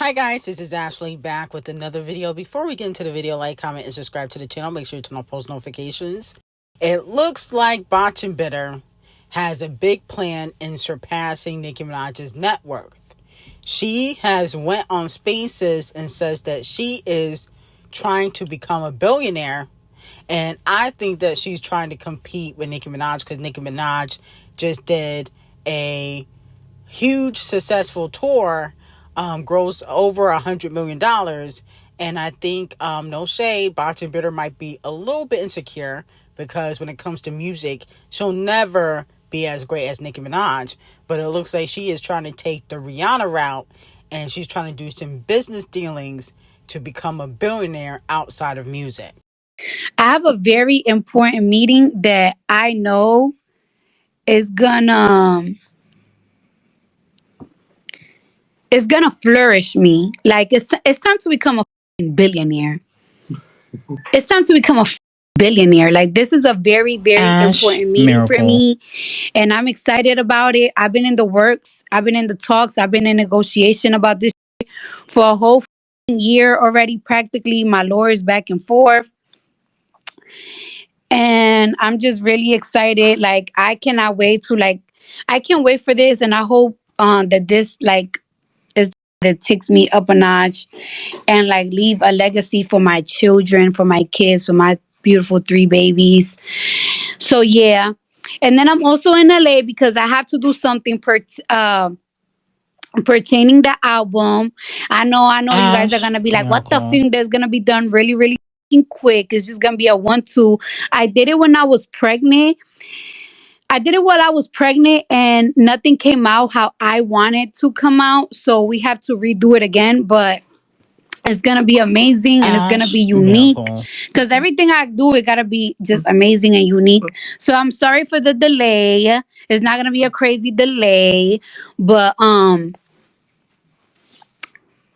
Hi guys, this is Ashley back with another video. Before we get into the video, like, comment, and subscribe to the channel. Make sure you turn on post notifications. It looks like Botch and Bitter has a big plan in surpassing Nicki Minaj's net worth. She has went on Spaces and says that she is trying to become a billionaire. And I think that she's trying to compete with Nicki Minaj because Nicki Minaj just did a huge successful tour, grows over $100 million. And I think, no shade, Botch and Bitter might be a little bit insecure because when it comes to music, she'll never be as great as Nicki Minaj. But it looks like she is trying to take the Rihanna route and she's trying to do some business dealings to become a billionaire outside of music. I have a very important meeting that I know is gonna flourish me. Like it's time to become a billionaire. It's time to become a billionaire. Like this is a very important meeting for me, and I'm excited about it. I've been in the works. I've been in the talks. I've been in negotiation about this for a whole year already. Practically, my lawyers back and forth. And I'm just really excited. Like I cannot wait to I can't wait for this, and I hope that this is that takes me up a notch and leave a legacy for my children, for my kids, for my beautiful 3 babies. So yeah, and then I'm also in LA because I have to do something pertaining the album. I know you guys are gonna be like, what the thing that's gonna be done really quick. It's just gonna be a 1-2. I did it when I was pregnant. I did it while I was pregnant and nothing came out how I wanted to come out. So we have to redo it again, but it's gonna be amazing and it's gonna be unique. Because everything I do, it gotta be just amazing and unique. So I'm sorry for the delay. It's not gonna be a crazy delay, but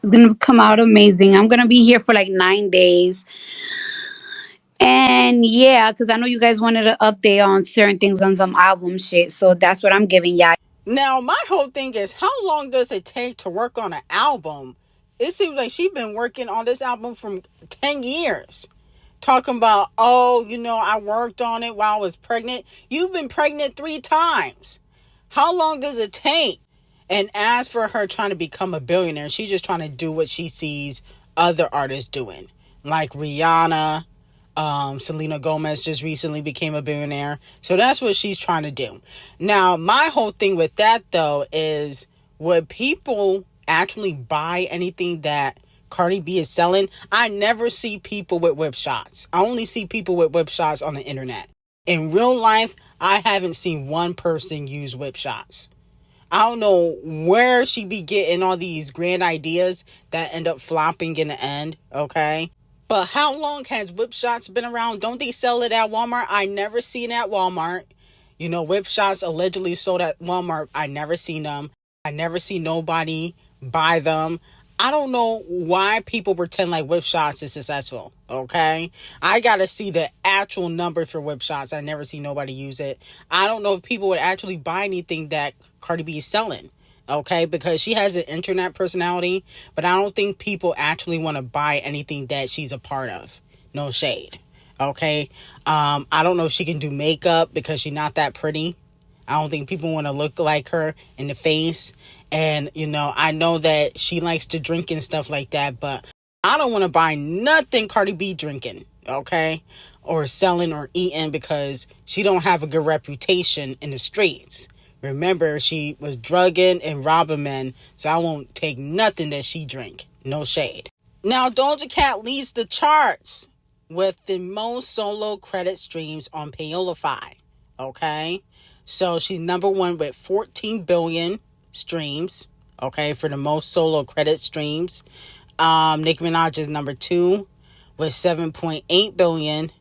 it's gonna come out amazing. I'm gonna be here for 9 days. And yeah, because I know you guys wanted an update on certain things on some album shit. So that's what I'm giving y'all. Now, my whole thing is, how long does it take to work on an album? It seems like she's been working on this album for 10 years. Talking about, I worked on it while I was pregnant. You've been pregnant 3 times. How long does it take? And as for her trying to become a billionaire, she's just trying to do what she sees other artists doing. Like Rihanna, Selena Gomez just recently became a billionaire. So that's what she's trying to do. Now, my whole thing with that, though, is would people actually buy anything that Cardi B is selling? I never see people with whip shots. I only see people with whip shots on the internet. In real life, I haven't seen one person use whip shots. I don't know where she be getting all these grand ideas that end up flopping in the end, okay? But how long has whip shots been around? Don't they sell it at Walmart? I never seen it at Walmart. Whip shots allegedly sold at Walmart. I never seen them. I never see nobody buy them. I don't know why people pretend like whip shots is successful, okay? I gotta see the actual number for whip shots. I never see nobody use it. I don't know if people would actually buy anything that Cardi B is selling, okay? Because she has an internet personality, but I don't think people actually want to buy anything that she's a part of. No shade, okay? I don't know if she can do makeup because she's not that pretty. I don't think people want to look like her in the face. And, I know that she likes to drink and stuff like that, but I don't want to buy nothing Cardi B drinking, okay? Or selling or eating because she don't have a good reputation in the streets. Remember, she was drugging and robbing men, so I won't take nothing that she drink. No shade. Now, Doja Cat leads the charts with the most solo credit streams on Payolify, okay? So she's number 1 with 14 billion streams, okay, for the most solo credit streams. Nicki Minaj is number 2 with 7.8 billion.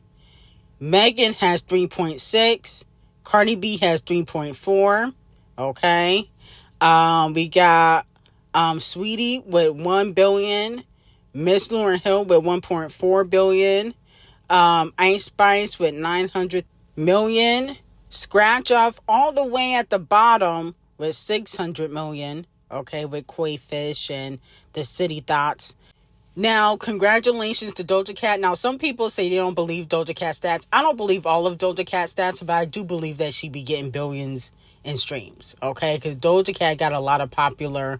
Megan has 3.6. Cardi B has 3.4. Okay. We got Sweetie with 1 billion. Miss Lauryn Hill with 1.4 billion. Ice Spice with 900 million. Scratch Off all the way at the bottom with 600 million. okay, with Koi Fish and the City Thoughts. Now, congratulations to Doja Cat. Now, some people say they don't believe Doja Cat stats. I don't believe all of Doja Cat stats, but I do believe that she be getting billions in streams, okay? Because Doja Cat got a lot of popular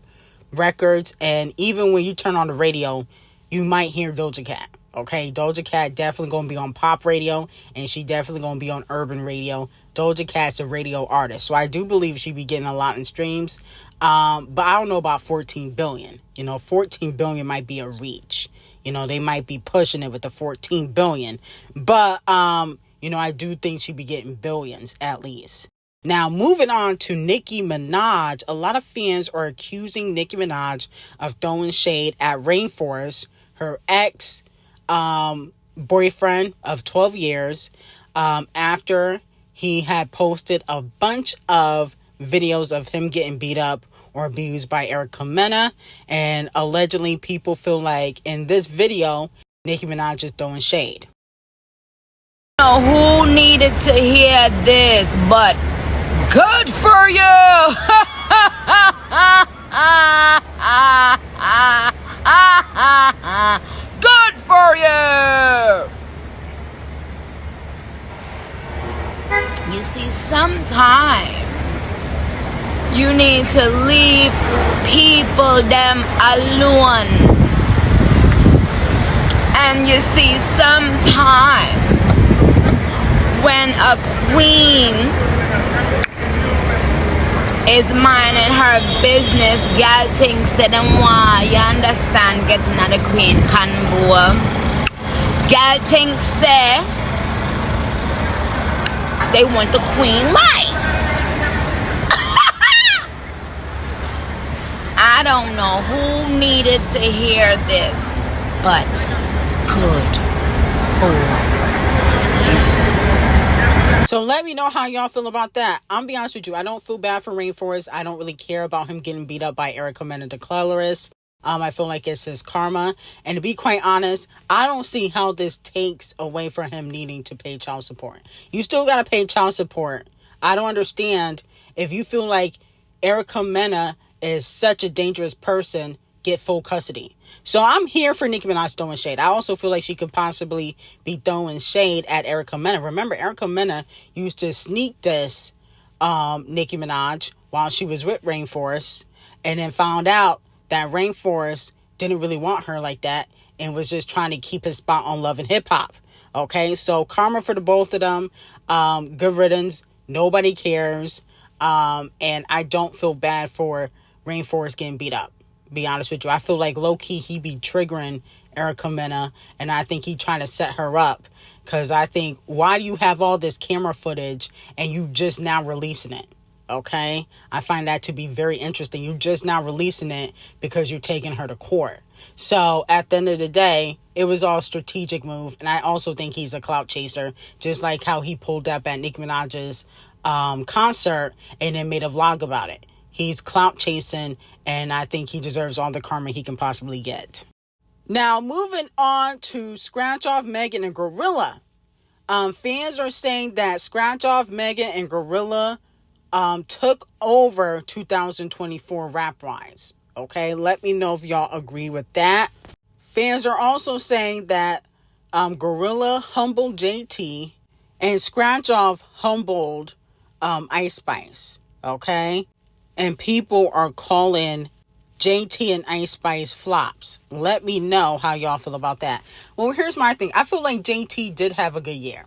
records, and even when you turn on the radio, you might hear Doja Cat, okay? Doja Cat definitely going to be on pop radio, and she definitely going to be on urban radio. Doja Cat's a radio artist, so I do believe she be getting a lot in streams. But I don't know about 14 billion. 14 billion might be a reach. They might be pushing it with the 14 billion. But, I do think she'd be getting billions at least. Now, moving on to Nicki Minaj. A lot of fans are accusing Nicki Minaj of throwing shade at Rainforest, her ex boyfriend of 12 years, after he had posted a bunch of videos of him getting beat up or abused by Erica Mena, and allegedly people feel like in this video Nicki Minaj is throwing shade. Who needed to hear this, but good for you. Good for you. You see, sometimes you need to leave people them alone. And you see, sometimes when a queen is minding her business, girl thinks that them want, you understand, getting at the queen convo. Girl thinks say they want the queen life. I don't know who needed to hear this, but good for you. So let me know how y'all feel about that. I'm be honest with you, I don't feel bad for Rainforest. I don't really care about him getting beat up by Erica Mena the colorist. I feel like it's his karma. And to be quite honest, I don't see how this takes away from him needing to pay child support. You still got to pay child support. I don't understand if you feel like Erica Mena is such a dangerous person, get full custody. So I'm here for Nicki Minaj throwing shade. I also feel like she could possibly be throwing shade at Erica Mena. Remember, Erica Mena used to sneak diss Nicki Minaj while she was with Rainforest, and then found out that Rainforest didn't really want her like that and was just trying to keep his spot on Love and Hip Hop. Okay, so karma for the both of them. Good riddance. Nobody cares. And I don't feel bad for Rainforest getting beat up. Be honest with you, I feel like low-key he be triggering Erica Mena, and I think he trying to set her up, because I think, why do you have all this camera footage and you just now releasing it? Okay, I find that to be very interesting. You just now releasing it because you're taking her to court. So at the end of the day, it was all a strategic move, and I also think he's a clout chaser, just like how he pulled up at Nicki Minaj's concert and then made a vlog about it. He's clout chasing, and I think he deserves all the karma he can possibly get. Now, moving on to Scratch Off Megan and Gorilla. Fans are saying that Scratch Off Megan and Gorilla took over 2024 rap-wise. Okay, let me know if y'all agree with that. Fans are also saying that Gorilla humbled JT and Scratch Off humbled Ice Spice. Okay, and people are calling JT and Ice Spice flops. Let me know how y'all feel about that. Well, here's my thing. I feel like JT did have a good year.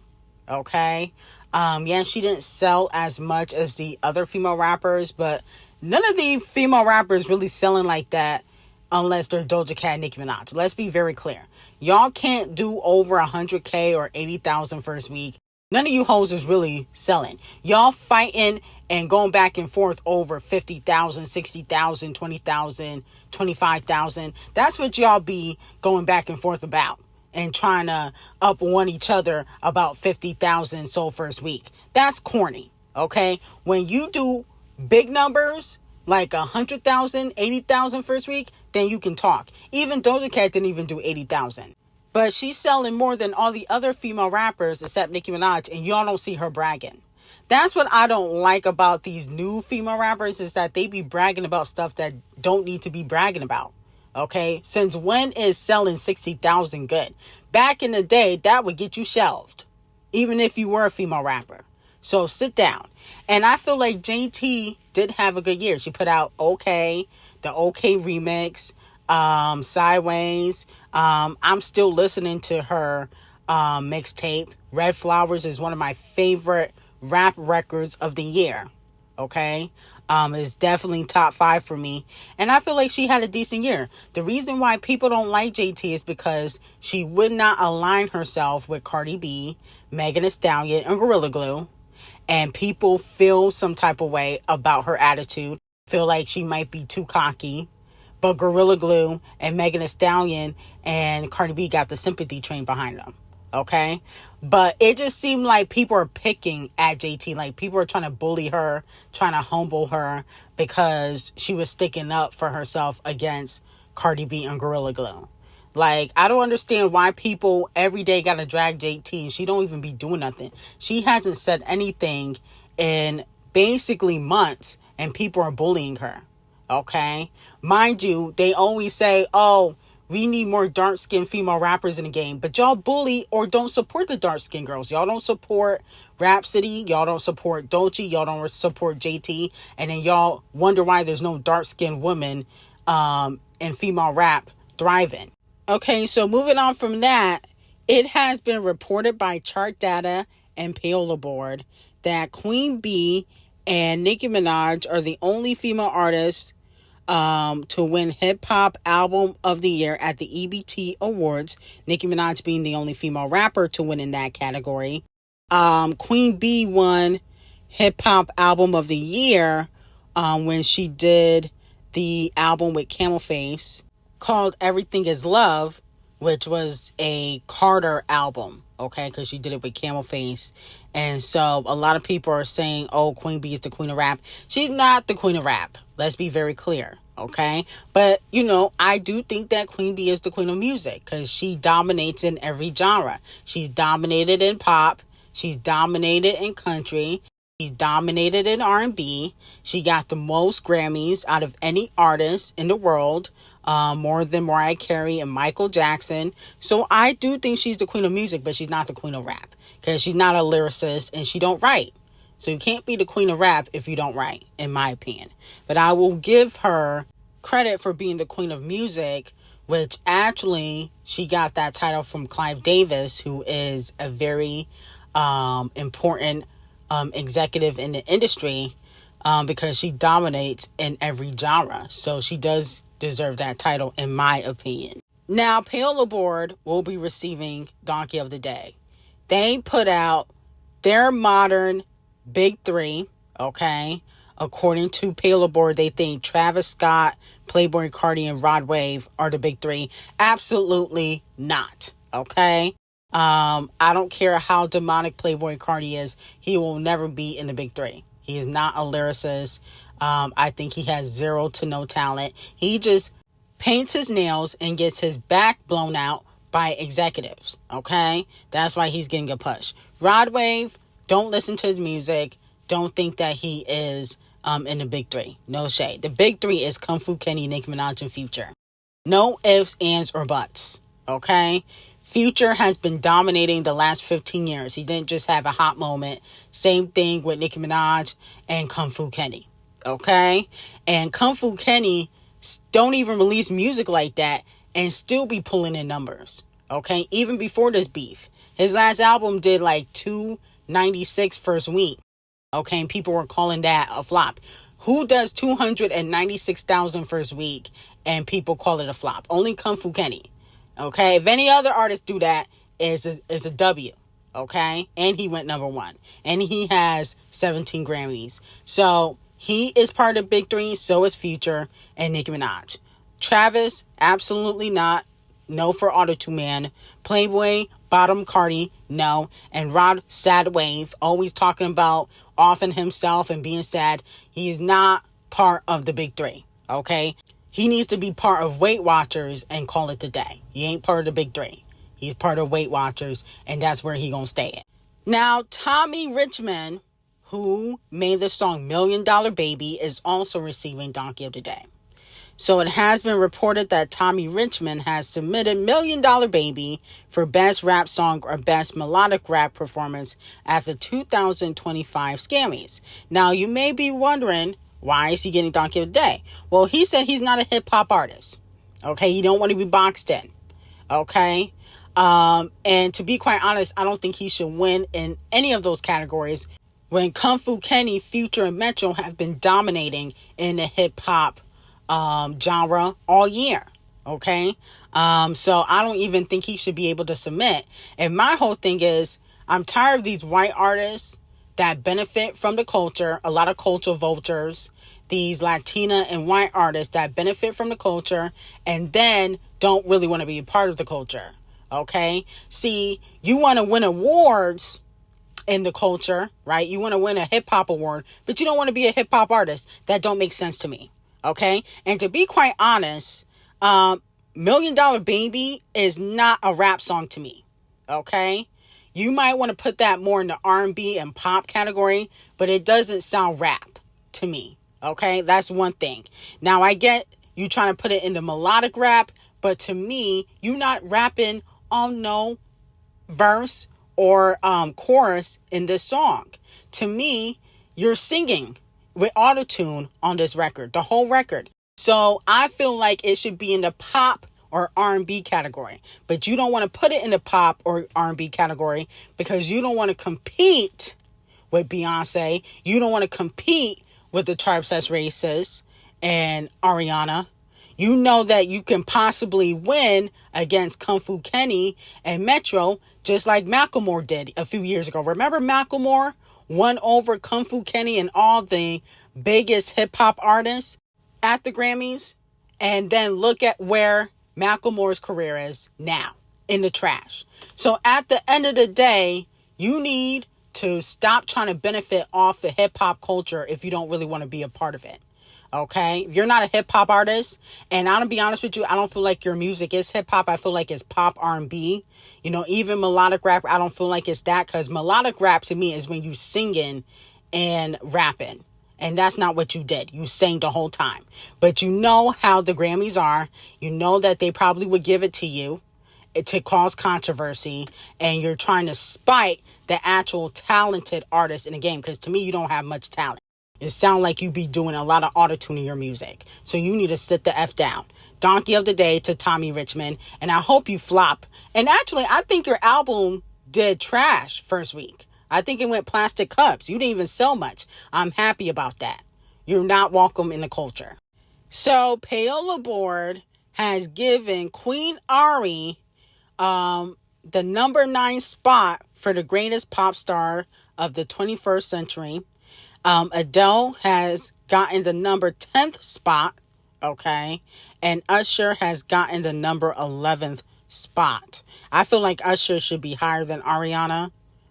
Okay. Yeah, she didn't sell as much as the other female rappers, but none of the female rappers really selling like that unless they're Doja Cat and Nicki Minaj. Let's be very clear. Y'all can't do over 100K or 80,000 first week. None of you hoes is really selling. Y'all fighting and going back and forth over 50,000, 60,000, 20,000, 25,000. That's what y'all be going back and forth about, and trying to up one each other about 50,000 sold first week. That's corny, okay? When you do big numbers, like 100,000, 80,000 first week, then you can talk. Even Doja Cat didn't even do 80,000. But she's selling more than all the other female rappers except Nicki Minaj, and y'all don't see her bragging. That's what I don't like about these new female rappers, is that they be bragging about stuff that don't need to be bragging about. Okay? Since when is selling 60,000 good? Back in the day, that would get you shelved, even if you were a female rapper. So sit down. And I feel like JT did have a good year. She put out OK, the OK remix, Sideways. I'm still listening to her mixtape. Red Flowers is one of my favorite rap records of the year. Okay? It's definitely top 5 for me. And I feel like she had a decent year. The reason why people don't like JT is because she would not align herself with Cardi B, Megan Thee Stallion, and Gorilla Glue. And people feel some type of way about her attitude. Feel like she might be too cocky. But Gorilla Glue and Megan Thee Stallion and Cardi B got the sympathy train behind them. Okay? But it just seemed like people are picking at JT. Like, people are trying to bully her, trying to humble her because she was sticking up for herself against Cardi B and Gorilla Glue. Like, I don't understand why people every day gotta drag JT and she don't even be doing nothing. She hasn't said anything in basically months and people are bullying her. Okay? Mind you, they always say, oh, we need more dark-skinned female rappers in the game. But y'all bully or don't support the dark-skinned girls. Y'all don't support Rhapsody. Y'all don't support Dolce. Y'all don't support JT. And then y'all wonder why there's no dark-skinned women in female rap thriving. Okay, so moving on from that, it has been reported by Chart Data and Billboard that Queen Bee and Nicki Minaj are the only female artists to win Hip Hop Album of the Year at the EBT Awards. Nicki Minaj being the only female rapper to win in that category. Queen Bee won Hip Hop Album of the Year when she did the album with Camel Face called Everything Is Love, which was a Carter album, okay, because she did it with Camel Face. And so a lot of people are saying, oh, Queen Bee is the queen of rap. She's not the queen of rap. Let's be very clear, okay? But, you know, I do think that Queen Bee is the queen of music because she dominates in every genre. She's dominated in pop. She's dominated in country. She's dominated in R&B. She got the most Grammys out of any artist in the world. More than Mariah Carey and Michael Jackson. So I do think she's the queen of music, but she's not the queen of rap because she's not a lyricist and she don't write. So you can't be the queen of rap if you don't write, in my opinion. But I will give her credit for being the queen of music, which actually she got that title from Clive Davis, who is a very important executive in the industry because she dominates in every genre. So she does deserve that title, in my opinion. Now, Billboard will be receiving Donkey of the Day. They put out their modern big 3, okay? According to Billboard, they think Travis Scott, Playboi Carti, and Rod Wave are the big 3. Absolutely not, okay? I don't care how demonic Playboi Carti is. He will never be in the big 3. He is not a lyricist. I think he has zero to no talent. He just paints his nails and gets his back blown out by executives. Okay? That's why he's getting a push. Rod Wave, don't listen to his music. Don't think that he is in the big 3. No shade. The big 3 is Kung Fu Kenny, Nicki Minaj, and Future. No ifs, ands, or buts. Okay? Future has been dominating the last 15 years. He didn't just have a hot moment. Same thing with Nicki Minaj and Kung Fu Kenny. Okay? And Kung Fu Kenny don't even release music like that and still be pulling in numbers. Okay? Even before this beef. His last album did like 296 first week. Okay? And people were calling that a flop. Who does 296,000 first week and people call it a flop? Only Kung Fu Kenny. Okay? If any other artist do that, is a W. Okay? And he went number 1. And he has 17 Grammys. So he is part of Big 3, so is Future and Nicki Minaj. Travis, absolutely not. No for Auto-Tune Man. Playboy, Bottom Cardi, no. And Rod, Sad Wave, always talking about offing himself and being sad. He is not part of the Big 3, okay? He needs to be part of Weight Watchers and call it a day. He ain't part of the Big 3. He's part of Weight Watchers, and that's where he gonna stay at. Now, Tommy Richmond, who made the song Million Dollar Baby, is also receiving Donkey of the Day. So it has been reported that Tommy Richmond has submitted Million Dollar Baby for Best Rap Song or Best Melodic Rap Performance at the 2025 Scammys. Now, you may be wondering, why is he getting Donkey of the Day? Well, he said he's not a hip-hop artist. Okay, he don't want to be boxed in. Okay? And to be quite honest, I don't think he should win in any of those categories when Kung Fu Kenny, Future, and Metro have been dominating in the hip-hop genre all year. Okay? So I don't even think he should be able to submit. And my whole thing is, I'm tired of these white artists that benefit from the culture, a lot of culture vultures, these Latina and white artists that benefit from the culture and then don't really want to be a part of the culture. Okay? See, you want to win awards in the culture, right? You want to win a hip hop award, but you don't want to be a hip hop artist. That don't make sense to me. Okay? And to be quite honest, Million Dollar Baby is not a rap song to me. Okay? You might want to put that more in the R&B and pop category, but it doesn't sound rap to me. Okay? That's one thing. Now, I get you trying to put it into melodic rap, but to me, you not rapping on no verse or chorus in this song. To me, you're singing with autotune on this record, the whole record. So I feel like it should be in the pop or R&B category, but you don't want to put it in the pop or R&B category because you don't want to compete with Beyonce. You don't want to compete with the Type That's Racist and Ariana. You know that you can possibly win against Kung Fu Kenny and Metro, just like Macklemore did a few years ago. Remember Macklemore won over Kung Fu Kenny and all the biggest hip hop artists at the Grammys? And then look at where Macklemore's career is now, in the trash. So at the end of the day, you need to stop trying to benefit off the hip hop culture if you don't really want to be a part of it. Okay? If you're not a hip hop artist, and I'm gonna be honest with you, I don't feel like your music is hip hop. I feel like it's pop R&B. You know, even melodic rap, I don't feel like it's that, because melodic rap to me is when you singing and rapping. And that's not what you did. You sang the whole time. But you know how the Grammys are. You know that they probably would give it to you to cause controversy. And you're trying to spite the actual talented artists in the game. Because to me, you don't have much talent. It sounds like you be doing a lot of auto-tune in your music. So you need to sit the F down. Donkey of the Day to Tommy Richmond. And I hope you flop. And actually, I think your album did trash first week. I think it went plastic cups. You didn't even sell much. I'm happy about that. You're not welcome in the culture. So Paola Board has given Queen Ari the number 9 spot for the greatest pop star of the 21st century. Adele has gotten the number 10th spot. Okay. And Usher has gotten the number 11th spot. I feel like Usher should be higher than Ariana.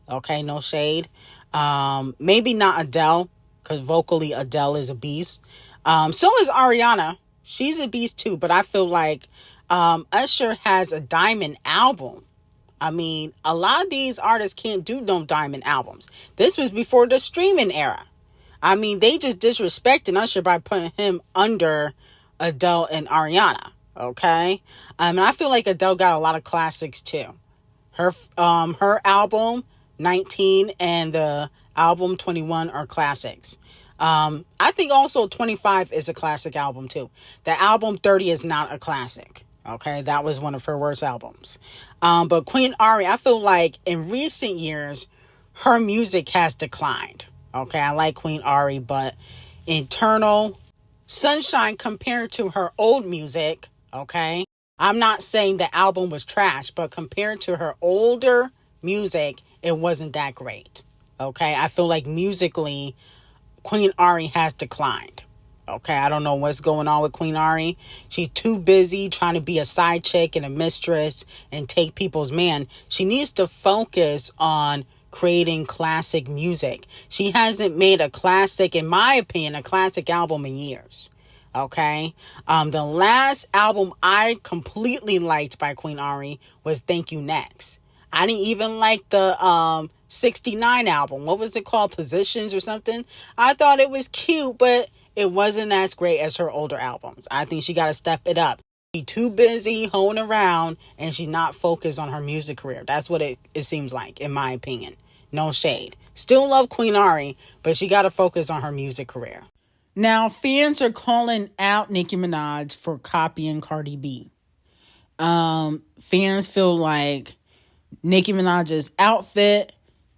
Okay, no shade. Maybe not Adele, because vocally Adele is a beast. So is Ariana. She's a beast too, but I feel like Usher has a diamond album. I mean, a lot of these artists can't do no diamond albums. This was before the streaming era. I mean, they just disrespecting Usher by putting him under Adele and Ariana. Okay? And I feel like Adele got a lot of classics too. Her album 19 and the album 21 are classics. I think also 25 is a classic album too. The album 30 is not a classic. Okay, that was one of her worst albums. But Queen Ari, I feel like in recent years, her music has declined. Okay, I like Queen Ari, but Eternal Sunshine compared to her old music, okay, I'm not saying the album was trash, but compared to her older music, it wasn't that great. Okay, I feel like musically, Queen Ari has declined. Okay, I don't know what's going on with Queen Ari. She's too busy trying to be a side chick and a mistress and take people's man. She needs to focus on creating classic music. She hasn't made a classic, in my opinion, a classic album in years. Okay, the last album I completely liked by Queen Ari was Thank You Next. I didn't even like the 69 album. What was it called? Positions or something? I thought it was cute, but it wasn't as great as her older albums. I think she got to step it up. She's too busy hoeing around and she's not focused on her music career. That's what it seems like, in my opinion. No shade. Still love Queen Ari, but she got to focus on her music career. Now, fans are calling out Nicki Minaj for copying Cardi B. Fans feel like Nicki Minaj's outfit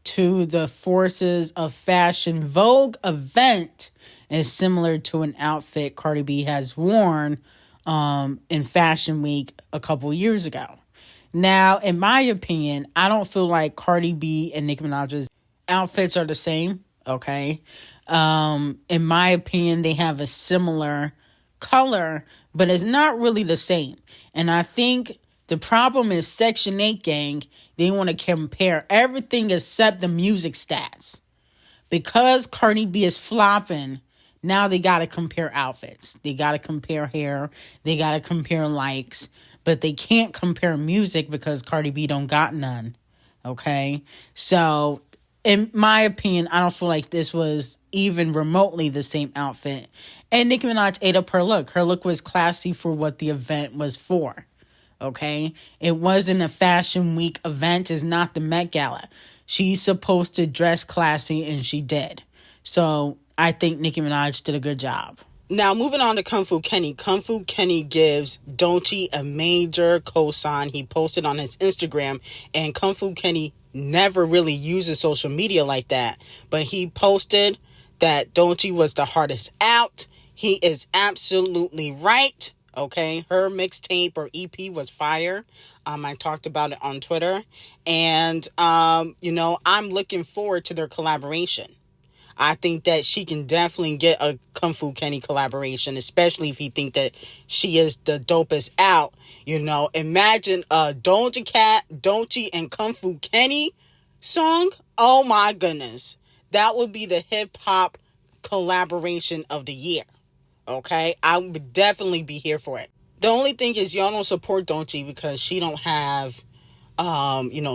to the Forces of Fashion Vogue event is similar to an outfit Cardi B has worn in Fashion Week a couple years ago. Now, in my opinion, I don't feel like Cardi B and Nicki Minaj's outfits are the same, okay? In my opinion, they have a similar color, but it's not really the same. And I think the problem is Section 8 gang, they want to compare everything except the music stats. Because Cardi B is flopping, now they got to compare outfits. They got to compare hair. They got to compare likes. But they can't compare music because Cardi B don't got none. Okay? So, in my opinion, I don't feel like this was even remotely the same outfit. And Nicki Minaj ate up her look. Her look was classy for what the event was for. Okay? It wasn't a Fashion Week event. It's not the Met Gala. She's supposed to dress classy, and she did. So, I think Nicki Minaj did a good job. Now, moving on to Kung Fu Kenny. Kung Fu Kenny gives Doechii a major cosign. He posted on his Instagram, and Kung Fu Kenny never really uses social media like that. But he posted that Doechii was the hardest out. He is absolutely right. Okay, her mixtape or EP was fire. I talked about it on Twitter. And, I'm looking forward to their collaboration. I think that she can definitely get a Kung Fu Kenny collaboration, especially if you think that she is the dopest out. Imagine a Doechii and Kung Fu Kenny song. Oh my goodness. That would be the hip hop collaboration of the year. Okay? I would definitely be here for it. The only thing is y'all don't support Doechii because she don't have,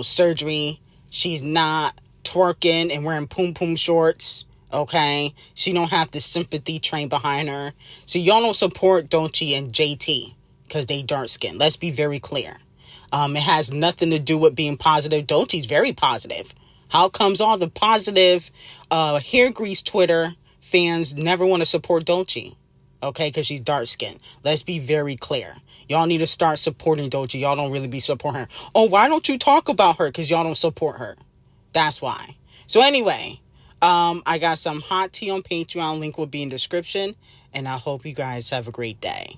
surgery. She's not twerking and wearing poom shorts. Okay? She don't have the sympathy train behind her. So y'all don't support Doechii and JT because they dark skin. Let's be very clear. It has nothing to do with being positive. Doechii's very positive. How comes all the positive hair grease Twitter fans never want to support Doechii? Okay, because she's dark skinned. Let's be very clear. Y'all need to start supporting Doechii. Y'all don't really be supporting her. Oh, why don't you talk about her? Because y'all don't support her. That's why. So anyway, I got some hot tea on Patreon. Link will be in description. And I hope you guys have a great day.